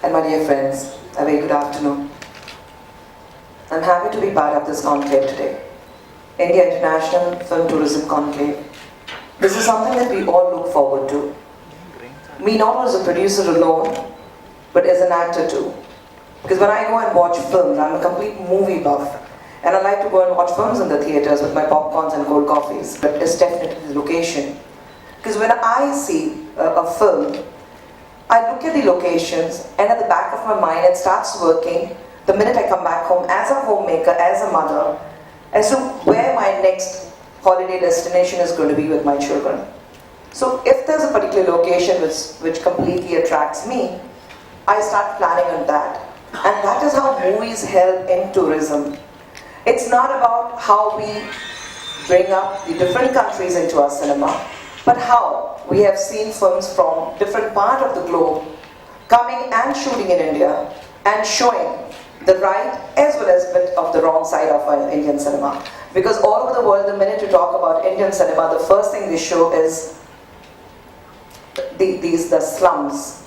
and my dear friends, a very good afternoon. I'm happy to be part of this conclave today, India International Film Tourism Conclave. This is something that we all look forward to. Me not as a producer alone, but as an actor too. Because when I go and watch films, I'm a complete movie buff. And I like to go and watch films in the theatres with my popcorns and cold coffees. But it's definitely the location. Because when I see a film, I look at the locations, and at the back of my mind it starts working the minute I come back home as a homemaker, as a mother, as to where my next holiday destination is going to be with my children. So if there's a particular location which completely attracts me, I start planning on that. And that is how movies help in tourism. It's not about how we bring up the different countries into our cinema, but how we have seen films from different parts of the globe coming and shooting in India and showing the right as well as bit of the wrong side of our Indian cinema. Because all over the world, the minute you talk about Indian cinema, the first thing they show is the slums,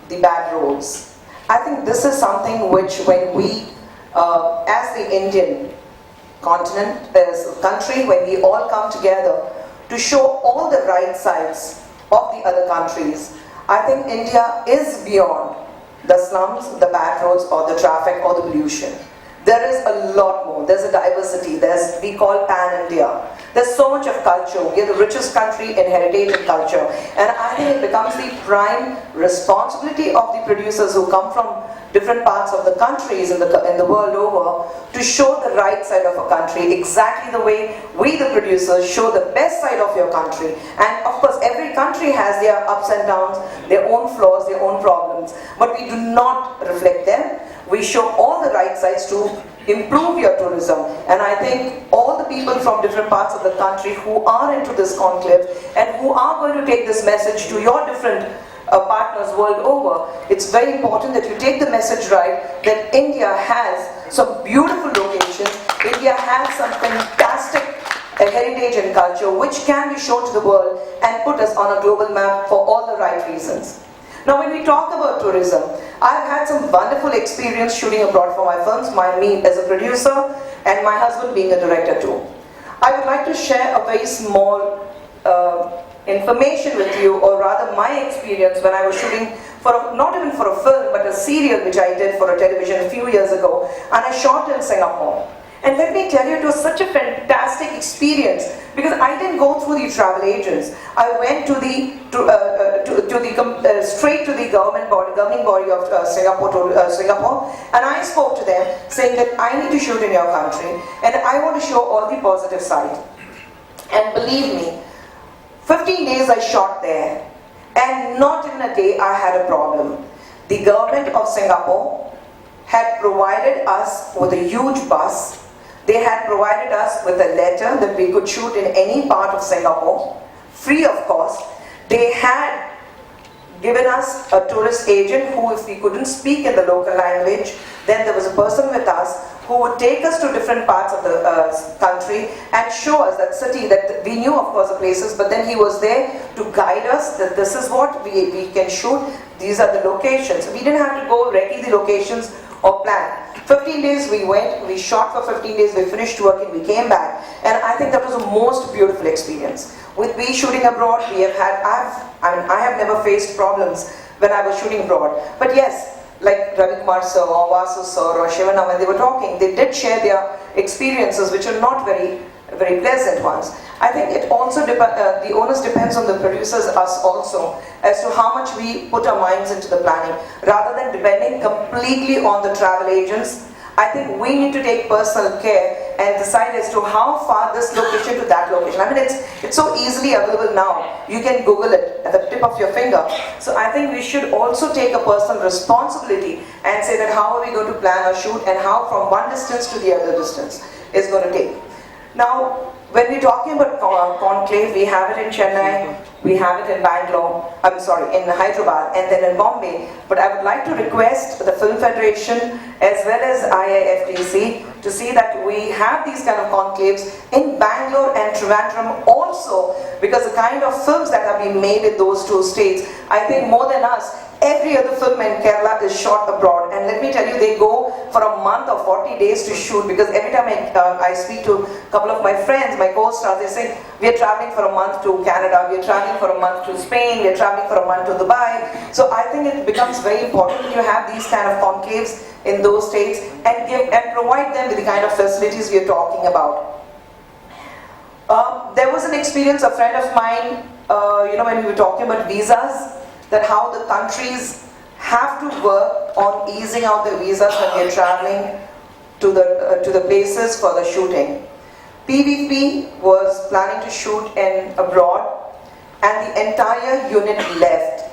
the bad roads. I think this is something which when we, as the Indian continent, as a country, when we all come together to show all the right sides of the other countries, I think India is beyond the slums, the bad roads, or the traffic, or the pollution. There is a lot more. There's a diversity. We call Pan-India. There's so much of culture. We are the richest country in heritage and culture. And I think it becomes the prime responsibility of the producers who come from different parts of the countries in the world over to show the right side of a country exactly the way we the producers show the best side of your country. And of course every country has their ups and downs, their own flaws, their own problems, but we do not reflect them. We show all the right sides to improve your tourism. And I think all the people from different parts of the country who are into this conclave and who are going to take this message to your different partners world over, it's very important that you take the message right, that India has some beautiful locations, India has some fantastic heritage and culture which can be shown to the world and put us on a global map for all the right reasons. Now when we talk about tourism, I've had some wonderful experience shooting abroad for my films, me as a producer and my husband being a director too. I would like to share a very small information with you, or rather my experience when I was shooting not even for a film but a serial which I did for a television a few years ago, and I shot in Singapore. And let me tell you, it was such a fantastic experience because I didn't go through the travel agents. I went straight to the governing body of Singapore, and I spoke to them saying that I need to shoot in your country and I want to show all the positive side. And believe me, 15 days I shot there, and not in a day I had a problem. The government of Singapore had provided us with a huge bus. They had provided us with a letter that we could shoot in any part of Singapore, free of cost. They had given us a tourist agent who, if we couldn't speak in the local language, then there was a person with us who would take us to different parts of the country and show us that city that we knew of course the places, but then he was there to guide us that this is what we can shoot, these are the locations. We didn't have to go recce the locations or plan. 15 days we went, we shot for 15 days, we finished working, we came back, and I think that was the most beautiful experience. With me shooting abroad, we have had, I have never faced problems when I was shooting abroad. But yes, like Ravi Kumar sir or Vasu sir or Shivana, when they were talking, they did share their experiences which are not very pleasant ones. I think it also the onus depends on the producers, us also, as to how much we put our minds into the planning. Rather than depending completely on the travel agents, I think we need to take personal care and decide as to how far this location to that location. I mean, it's so easily available now. You can Google it at the tip of your finger. So I think we should also take a personal responsibility and say that how are we going to plan our shoot and how from one distance to the other distance is going to take. Now, when we're talking about conclave, we have it in Chennai, we have it in Bangalore, in Hyderabad, and then in Bombay. But I would like to request the Film Federation as well as IIFTC to see that we have these kind of conclaves in Bangalore and Trivandrum also, because the kind of films that have been made in those two states, I think more than us, every other film in Kerala is shot abroad, and let me tell you, they go for a month or 40 days to shoot, because every time I speak to a couple of my friends, my co-stars, they say, we are traveling for a month to Canada, we are traveling for a month to Spain, we are traveling for a month to Dubai. So I think it becomes very important that you have these kind of conclaves in those states and provide them with the kind of facilities we are talking about. There was an experience, a friend of mine, when we were talking about visas, that how the countries have to work on easing out the visas when they're traveling to the places for the shooting. PVP was planning to shoot in abroad, and the entire unit left,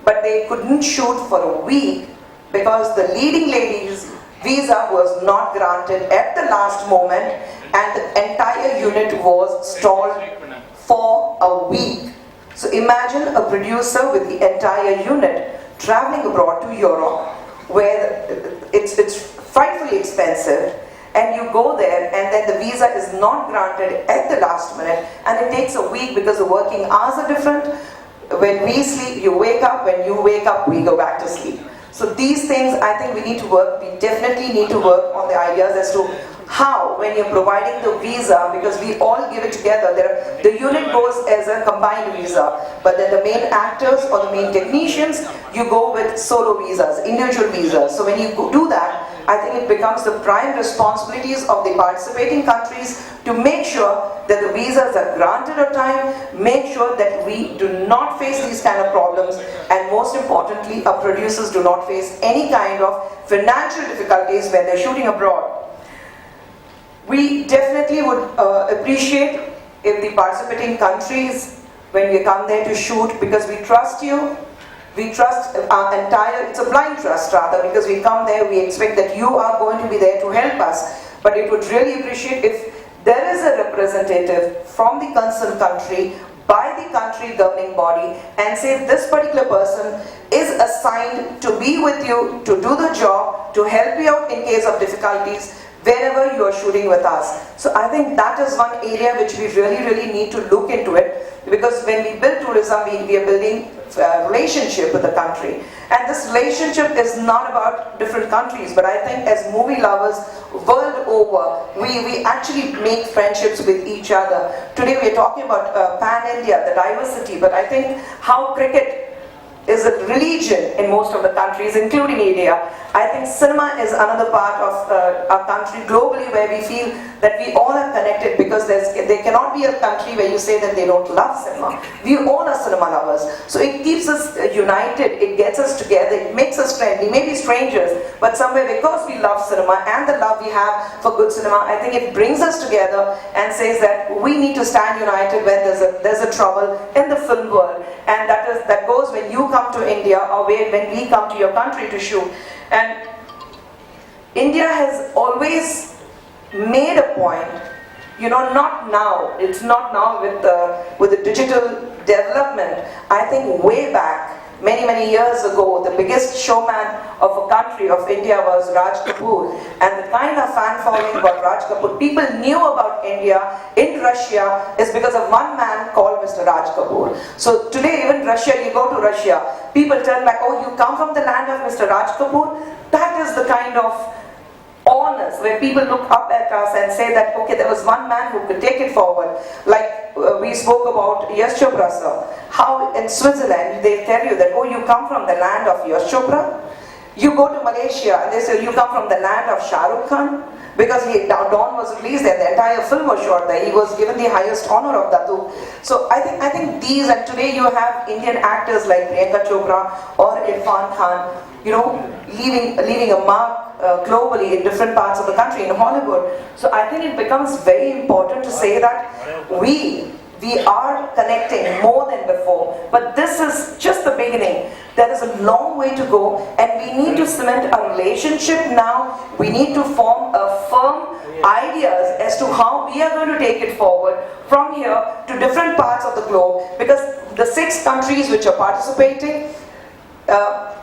but they couldn't shoot for a week because the leading lady's visa was not granted at the last moment, and the entire unit was stalled for a week. So imagine a producer with the entire unit traveling abroad to Europe, where it's frightfully expensive, and you go there and then the visa is not granted at the last minute, and it takes a week because the working hours are different. When we sleep, you wake up. When you wake up, we go back to sleep. So these things, I think we need to work, we definitely need to work on the ideas as to how, when you're providing the visa, because we all give it together, the unit goes as a combined visa, but then the main actors or the main technicians, you go with solo visas, individual visas. So when you do that, I think it becomes the prime responsibilities of the participating countries to make sure that the visas are granted on time, make sure that we do not face these kind of problems, and most importantly, our producers do not face any kind of financial difficulties when they're shooting abroad. We definitely would appreciate if the participating countries, when we come there to shoot, because we trust you, we trust our entire, it's a blind trust rather, because we come there, we expect that you are going to be there to help us. But it would really appreciate if there is a representative from the concerned country by the country governing body and say this particular person is assigned to be with you, to do the job, to help you out in case of difficulties, wherever you are shooting with us. So I think that is one area which we really need to look into it, because when we build tourism, we are building a relationship with the country. And this relationship is not about different countries, but I think as movie lovers world over, we actually make friendships with each other. Today we are talking about Pan-India, the diversity, but I think how cricket is a religion in most of the countries, including India. I think cinema is another part of our country globally where we feel that we all are connected, because there cannot be a country where you say that they don't love cinema. We all are cinema lovers. So it keeps us united, it gets us together, it makes us friendly, maybe strangers, but somewhere because we love cinema and the love we have for good cinema, I think it brings us together and says that we need to stand united when there's a trouble in the film world. And that goes when you come to India or when we come to your country to shoot. And India has always made a point, not now, it's not now with the digital development. I think way back, many years ago, the biggest showman of a country, of India, was Raj Kapoor. And the kind of fan following about Raj Kapoor, people knew about India in Russia is because of one man called Mr. Raj Kapoor. So today, even Russia, you go to Russia, people tell like, oh, you come from the land of Mr. Raj Kapoor? That is the kind of honors where people look up at us and say that, okay, there was one man who could take it forward. Like we spoke about Yash Chopra sir, how in Switzerland they tell you that, oh, you come from the land of Yash Chopra. You go to Malaysia and they say you come from the land of Shah Rukh Khan, because Dawn was released there, the entire film was shot there. He was given the highest honor of Datu. So I think these, and today you have Indian actors like Priyanka Chopra or Irfan Khan, leaving a mark globally in different parts of the country, in Hollywood. So I think it becomes very important to say that we are connecting more than before, but this is just the beginning. There is a long way to go, and we need to cement a relationship now. We need to form a firm ideas as to how we are going to take it forward from here to different parts of the globe, because the 6 countries which are participating,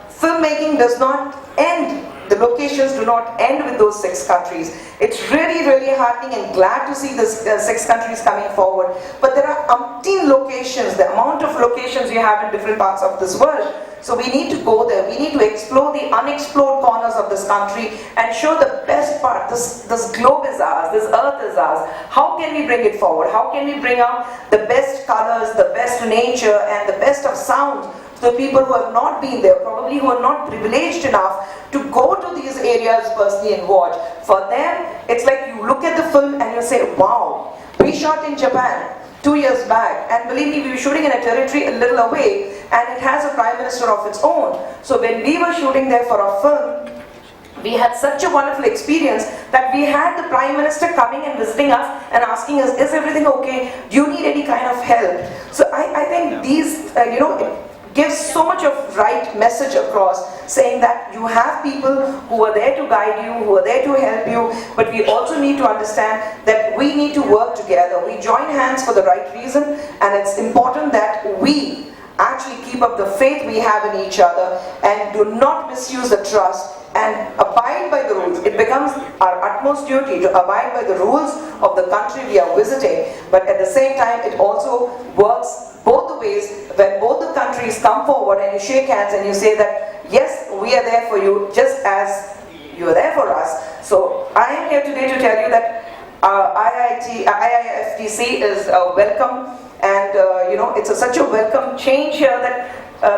filmmaking does not end. The locations do not end with those 6 countries. It's really, really heartening and glad to see this 6 countries coming forward. But there are umpteen locations, the amount of locations we have in different parts of this world. So we need to go there. We need to explore the unexplored corners of this country and show the best part. This globe is ours, this earth is ours. How can we bring it forward? How can we bring out the best colors, the best nature, and the best of sound to the people who have not been there, probably who are not privileged enough to go to these areas personally and watch. For them, it's like you look at the film and you say, wow, we shot in Japan 2 years back, and believe me, we were shooting in a territory a little away, and it has a prime minister of its own. So when we were shooting there for our film, we had such a wonderful experience that we had the Prime Minister coming and visiting us and asking us, is everything okay? Do you need any kind of help? So I think these, it gives so much of right message across, saying that you have people who are there to guide you, who are there to help you, but we also need to understand that we need to work together. We join hands for the right reason, and it's important that we actually keep up the faith we have in each other and do not misuse the trust and abide by the rules. It becomes our utmost duty to abide by the rules of the country we are visiting, but at the same time it also works both the ways. When both the countries come forward and you shake hands and you say that yes, we are there for you just as you are there for us. So I am here today to tell you that IIFTC is welcome, and it's such a welcome change here that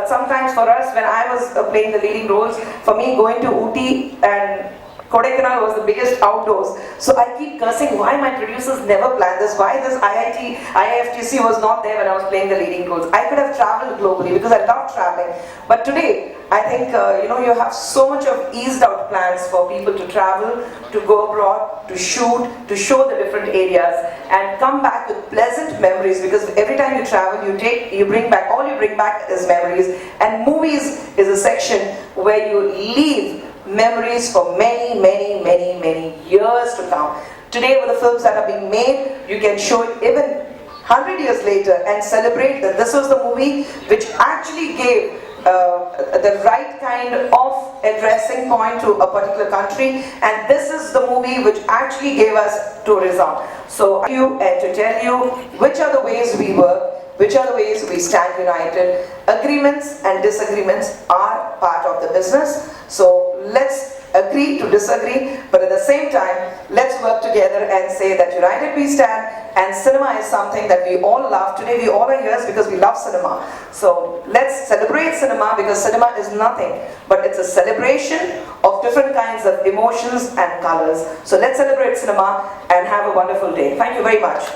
sometimes for us, when I was playing the leading roles, for me going to Ooty and Kodaikanal was the biggest outdoors. So I keep cursing why my producers never planned this, why this IIFTC was not there when I was playing the leading roles. I could have traveled globally because I love traveling. But today, I think you have so much of eased out plans for people to travel, to go abroad, to shoot, to show the different areas, and come back with pleasant memories, because every time you travel, all you bring back is memories. And movies is a section where you leave memories for many, many, many, many years to come. Today, with the films that are being made, you can show it even 100 years later and celebrate that this was the movie which actually gave the right kind of addressing point to a particular country, and this is the movie which actually gave us tourism. So to tell you which are the ways we work, which are the ways we stand united. Agreements and disagreements are part of the business. So let's agree to disagree, but at the same time, let's work together and say that united we stand, and cinema is something that we all love. Today we all are here because we love cinema. So let's celebrate cinema, because cinema is nothing but it's a celebration of different kinds of emotions and colors. So let's celebrate cinema and have a wonderful day. Thank you very much.